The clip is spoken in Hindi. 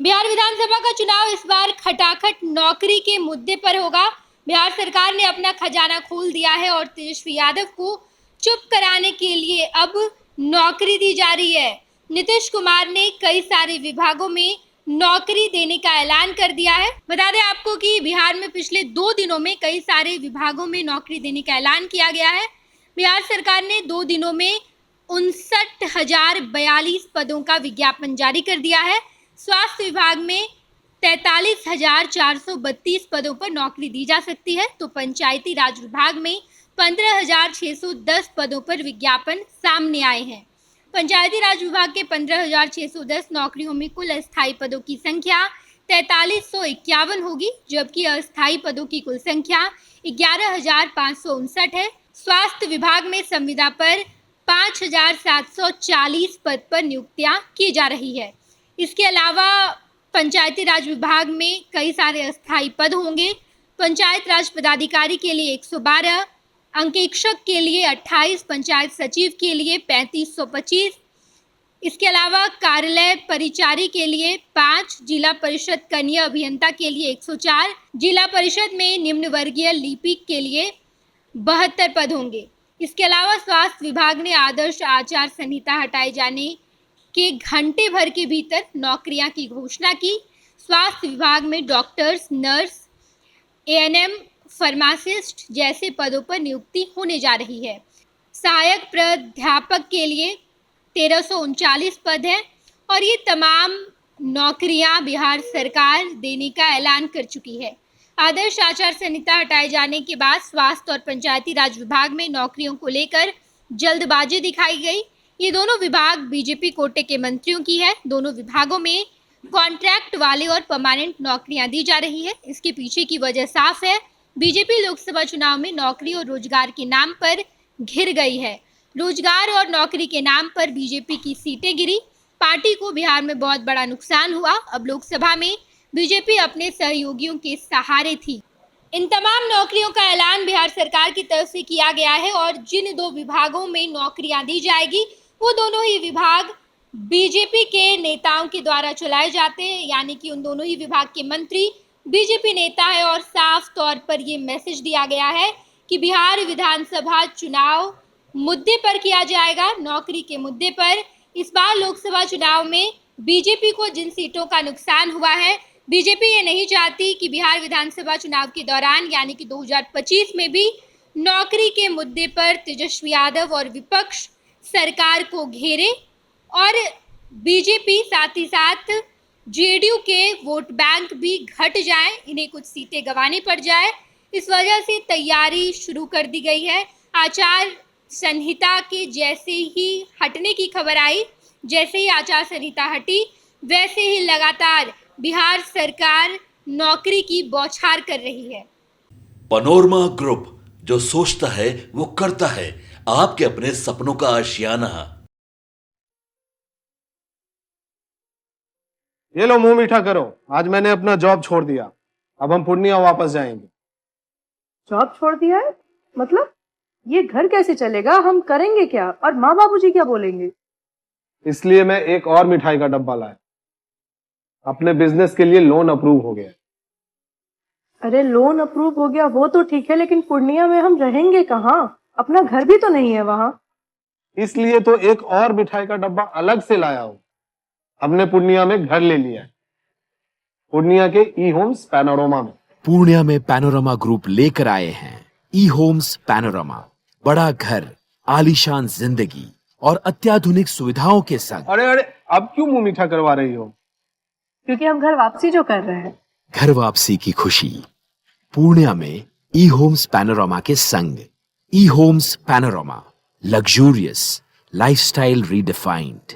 बिहार विधानसभा का चुनाव इस बार खटाखट नौकरी के मुद्दे पर होगा। बिहार सरकार ने अपना खजाना खोल दिया है और तेजस्वी यादव को चुप कराने के लिए अब नौकरी दी जा रही है। नीतीश कुमार ने कई सारे विभागों में नौकरी देने का ऐलान कर दिया है। बता दें आपको कि बिहार में पिछले 2 दिनों में कई सारे विभागों में नौकरी देने का ऐलान किया गया है। बिहार सरकार ने 2 दिनों में 59,042 पदों का विज्ञापन जारी कर दिया है। स्वास्थ्य विभाग में 43,432 पदों पर नौकरी दी जा सकती है, तो पंचायती राज विभाग में 15,610 पदों पर विज्ञापन सामने आए हैं। पंचायती राज विभाग के 15,610 नौकरियों में कुल अस्थायी पदों की संख्या 4351 होगी, जबकि अस्थायी पदों की कुल संख्या 11,559 है। स्वास्थ्य विभाग में संविदा पर 5,740 पद पर नियुक्तियां की जा रही है। इसके अलावा पंचायती राज विभाग में कई सारे अस्थायी पद होंगे। पंचायत राज पदाधिकारी के लिए 112, अंकेक्षक के लिए 28, पंचायत सचिव के लिए 3525। इसके अलावा कार्यालय परिचारी के लिए 5, जिला परिषद कनीय अभियंता के लिए 104, जिला परिषद में निम्न वर्गीय लिपिक के लिए 72 पद होंगे। इसके अलावा स्वास्थ्य विभाग ने आदर्श आचार संहिता हटाए जाने के घंटे भर के भीतर नौकरियां की घोषणा की। स्वास्थ्य विभाग में डॉक्टर्स, नर्स, एएनएम, फार्मासिस्ट जैसे पदों पर नियुक्ति होने जा रही है। सहायक प्राध्यापक के लिए 1339 पद हैं और ये तमाम नौकरियां बिहार सरकार देने का ऐलान कर चुकी है। आदर्श आचार संहिता हटाए जाने के बाद स्वास्थ्य और पंचायती राज विभाग में नौकरियों को लेकर जल्दबाजी दिखाई गई। ये दोनों विभाग बीजेपी कोटे के मंत्रियों की है। दोनों विभागों में कॉन्ट्रैक्ट वाले और परमानेंट नौकरियां दी जा रही है। इसके पीछे की वजह साफ है। बीजेपी लोकसभा चुनाव में नौकरी और रोजगार के नाम पर घिर गई है। रोजगार और नौकरी के नाम पर बीजेपी की सीटें गिरी। पार्टी को बिहार में बहुत बड़ा नुकसान हुआ। अब लोकसभा में बीजेपी अपने सहयोगियों के सहारे थी। इन तमाम नौकरियों का ऐलान बिहार सरकार की तरफ से किया गया है और जिन 2 विभागों में नौकरियां दी जाएगी वो दोनों ही विभाग बीजेपी के नेताओं के द्वारा चलाए जाते हैं, यानी कि उन दोनों ही विभाग के मंत्री बीजेपी नेता है और साफ तौर पर ये मैसेज दिया गया है कि बिहार विधानसभा चुनाव मुद्दे पर किया जाएगा, नौकरी के मुद्दे पर। इस बार लोकसभा चुनाव में बीजेपी को जिन सीटों का नुकसान हुआ है, बीजेपी ये नहीं चाहती कि बिहार विधानसभा चुनाव के दौरान यानी कि 2025 में भी नौकरी के मुद्दे पर तेजस्वी यादव और विपक्ष सरकार को घेरे और बीजेपी साथ ही साथ जेडीयू के वोट बैंक भी घट जाए, इन्हें कुछ सीटें गंवानी पड़ जाए। इस वजह से तैयारी शुरू कर दी गई है। आचार संहिता के जैसे ही हटने की खबर आई, जैसे ही आचार संहिता हटी, वैसे ही लगातार बिहार सरकार नौकरी की बौछार कर रही है। पैनोरमा ग्रुप, जो सोचता है वो करता है। आपके अपने सपनों का आशियाना। ये लो, मुंह मीठा करो। आज मैंने अपना जॉब छोड़ दिया। अब हम पूर्णिया वापस जाएंगे। जॉब छोड़ दिया है? मतलब ये घर कैसे चलेगा? हम करेंगे क्या? और माँ बाबूजी क्या बोलेंगे? इसलिए मैं एक और मिठाई का डब्बा लाया। अपने बिजनेस के लिए लोन अप्रूव हो गया। अरे लोन अप्रूव हो गया वो तो ठीक है, लेकिन पूर्णिया में हम रहेंगे कहाँ? अपना घर भी तो नहीं है वहाँ। इसलिए तो एक और मिठाई का डब्बा अलग से लाया हूँ। हमने पूर्णिया में घर ले लिया है, पूर्णिया के ई होम्स पैनोरमा में। पूर्णिया में पैनोरमा ग्रुप लेकर आए हैं ई होम्स पैनोरमा। बड़ा घर, आलीशान जिंदगी और अत्याधुनिक सुविधाओं के संग। अरे अब क्यों मुंह मीठा करवा रही हो? क्योंकि हम घर वापसी जो कर रहे हैं। घर वापसी की खुशी पूर्णिया में ई होम्स पैनोरमा के संग। E homes panorama, luxurious lifestyle redefined.